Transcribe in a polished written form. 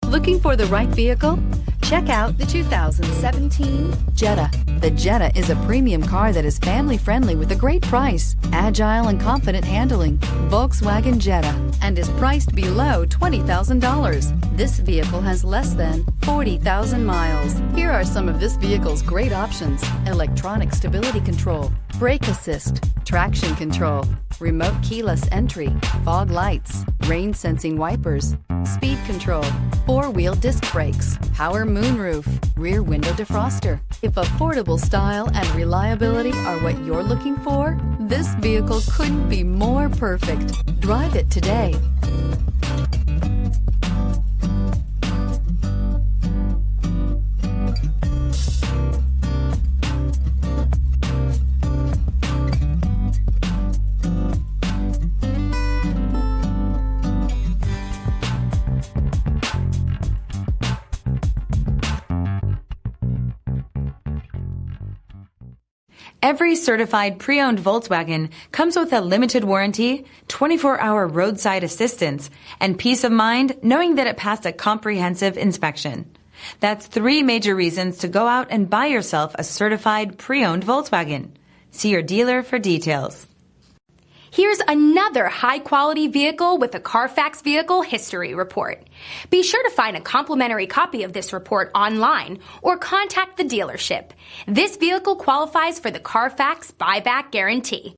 Looking for the right vehicle? Check out the 2017 Jetta. The Jetta is a premium car that is family-friendly with a great price, agile and confident handling. Volkswagen Jetta, and is priced below $20,000. This vehicle has less than 40,000 miles. Here are some of this vehicle's great options: electronic stability control, brake assist, traction control, remote keyless entry, fog lights, rain sensing wipers, speed control, four-wheel disc brakes, power moonroof, rear window defroster. If affordable style and reliability are what you're looking for, this vehicle couldn't be more perfect. Drive it today. Every certified pre-owned Volkswagen comes with a limited warranty, 24-hour roadside assistance, and peace of mind knowing that it passed a comprehensive inspection. That's 3 major reasons to go out and buy yourself a certified pre-owned Volkswagen. See your dealer for details. Here's another high-quality vehicle with a CARFAX Vehicle History Report. Be sure to find a complimentary copy of this report online or contact the dealership. This vehicle qualifies for the CARFAX Buyback Guarantee.